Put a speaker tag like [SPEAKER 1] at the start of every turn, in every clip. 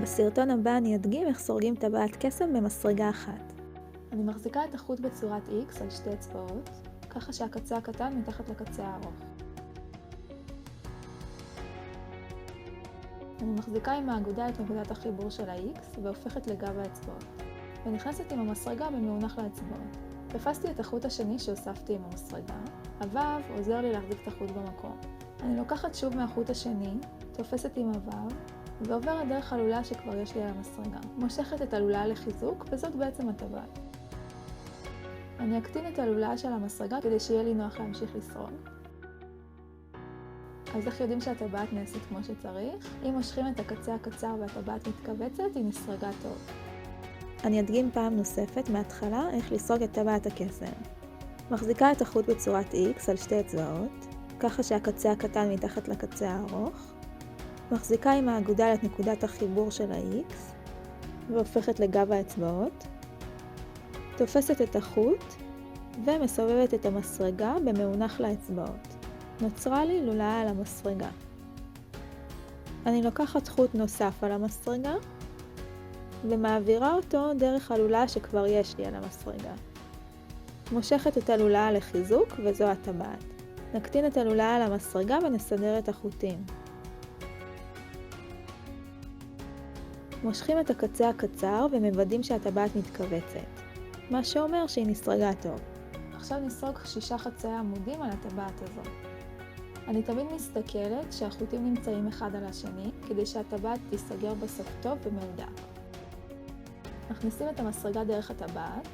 [SPEAKER 1] בסרטון הבא אני אדגים איך סורגים טבעת קסם במסרגה אחת. אני מחזיקה את החוט בצורת X על שתי אצבעות, ככה שהקצה הקטן מתחת לקצה הארוך. אני מחזיקה עם האגודה את נקודת החיבור של ה-X והופכת לגב האצבעות, ונכנסת עם המסרגה במאונח לאצבעות. תפסתי את החוט השני שהוספתי עם המסרגה, הוו עוזר לי להחזיק את החוט במקום. אני לוקחת שוב מהחוט השני, תופסת עם הוו, ועוברת דרך הלולה שכבר יש לי על המסרגה. מושכת את הלולה לחיזוק, וזאת בעצם הטבעת. אני אקטין את הלולה של המסרגה כדי שיהיה לי נוח להמשיך לסרוג. אז איך יודעים שהטבעת נעשית כמו שצריך? אם מושכים את הקצה הקצר והטבעת מתכווצת, היא נסרגה טוב. אני אדגים פעם נוספת מההתחלה איך לסרוג את טבעת הקסם. מחזיקה את החוט בצורת X על שתי אצבעות, ככה שהקצה הקטן מתחת לקצה הארוך. מחזיקה עם האגודה את נקודת החיבור של ה-X והופכת לגב האצבעות. תופסת את החוט ומסובבת את המסרגה במאונח לאצבעות. נוצרה לי לולאה על המסרגה. אני לוקחת חוט נוסף על המסרגה ומעבירה אותו דרך הלולאה שכבר יש לי על המסרגה. מושכת את הלולאה לחיזוק וזו הטבעת. נקטין את הלולאה על המסרגה ונסדר את החוטים. מושכים את הקצה הקצר ומוודאים שהטבעת מתכווצת, מה שאומר שהיא נסרגה טוב. עכשיו נסרוג 6 חצאי עמודים על הטבעת הזו. אני תמיד מסתכלת שהחוטים נמצאים אחד על השני, כדי שהטבעת תיסגר בסוף טוב ומהודק. מכניסים את המסרגה דרך הטבעת,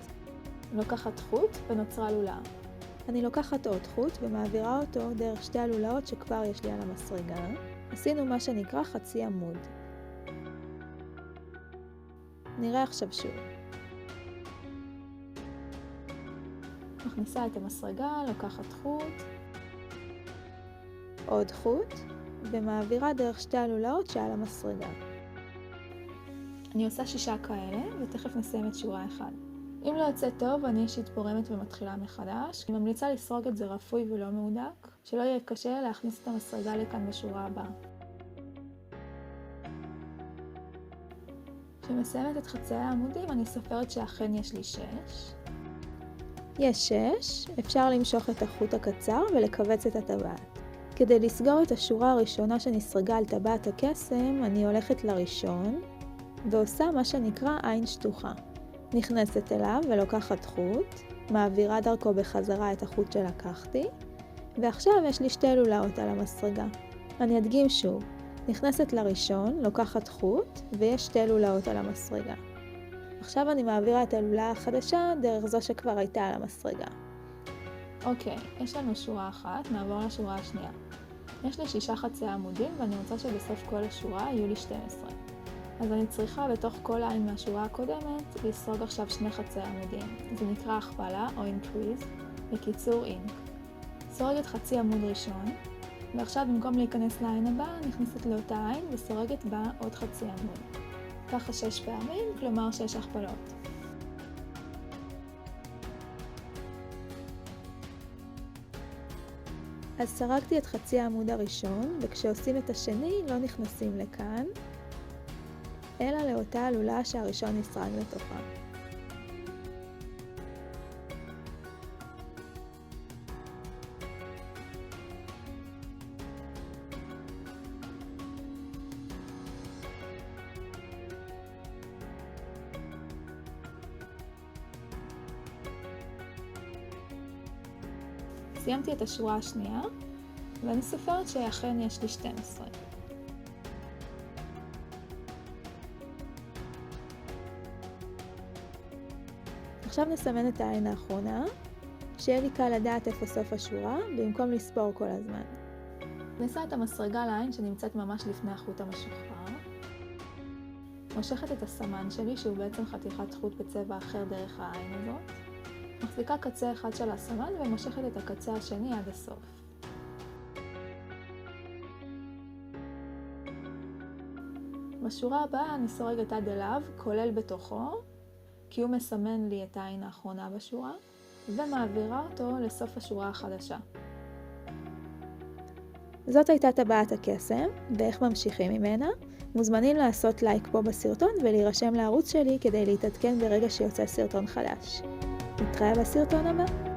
[SPEAKER 1] לוקחת חוט ונוצרה לולאה. אני לוקחת עוד חוט ומעבירה אותו דרך שתי הלולאות שכבר יש לי על המסרגה. עשינו מה שנקרא חצי עמוד. נראה עכשיו שוב. מכניסה את המסרגה, לוקחת חוט, עוד חוט, ומעבירה דרך שתי הלולאות שעל המסרגה. אני עושה 6 כאלה, ותכף נסיים את שורה 1. אם לא יוצא טוב, אני אישית פורמת ומתחילה מחדש. אני ממליצה לסרוג את זה רפוי ולא מהודק, שלא יהיה קשה להכניס את המסרגה לכאן בשורה הבאה. כשמסיימת את חצאי העמודים, אני סופרת שאכן יש לי 6. יש 6, אפשר למשוך את החוט הקצר ולכווץ את הטבעת. כדי לסגור את השורה הראשונה שנסרגה על טבעת הקסם, אני הולכת לראשון ועושה מה שנקרא עין שטוחה. נכנסת אליו ולוקחת חוט, מעבירה דרכו בחזרה את החוט שלקחתי, ועכשיו יש לי 2 לולאות על המסרגה. אני אדגים שוב. נכנסת לראשון, לוקחת חוט, ויש 2 לולאות על המסרגה. עכשיו אני מעבירה את הלולאה החדשה דרך זו שכבר הייתה על המסרגה. אוקיי, יש לנו שורה אחת, נעבור לשורה השנייה. יש לי 6 חצאי עמודים ואני רוצה שבסוף כל השורה יהיו לי 12. אז אני צריכה בתוך כל העין מהשורה הקודמת לסרוג עכשיו 2 חצאי עמודים. זה נקרא הכפלה או increase, בקיצור ink. סורגת חצי עמוד ראשון, ועכשיו במקום להיכנס לעין הבאה, נכנסת לאותה עין וסורגת בה עוד חצי עמוד. ככה 6 פעמים, כלומר 6 הכפלות. אז סרגתי את חצי העמוד הראשון, וכשעושים את השני לא נכנסים לכאן, אלא לאותה הלולאה שהראשון נסרג לתוכה. סיימתי את השורה השנייה, ואני סופרת שאכן יש לי 12. עכשיו נסמן את העין האחרונה, שיהיה לי קל לדעת איפה סוף השורה, במקום לספור כל הזמן. ניסה את המסרגה לעין שנמצאת ממש לפני החוט המשוחרר. מושכת את הסמן שלי, שהוא בעצם חתיכת חוט בצבע אחר דרך העין הזאת. מחזיקה קצה אחד של הסמן ומושכת את הקצה השני עד הסוף. בשורה הבאה אני סורגת עד אליו, כולל בתוכו, כי הוא מסמן לי את העין האחרונה בשורה, ומעבירה אותו לסוף השורה החדשה. זאת הייתה טבעת הקסם, ואיך ממשיכים ממנה? מוזמנים לעשות לייק פה בסרטון ולהירשם לערוץ שלי כדי להתעדכן ברגע שיוצא סרטון חדש. נתראה בסרטון הבא.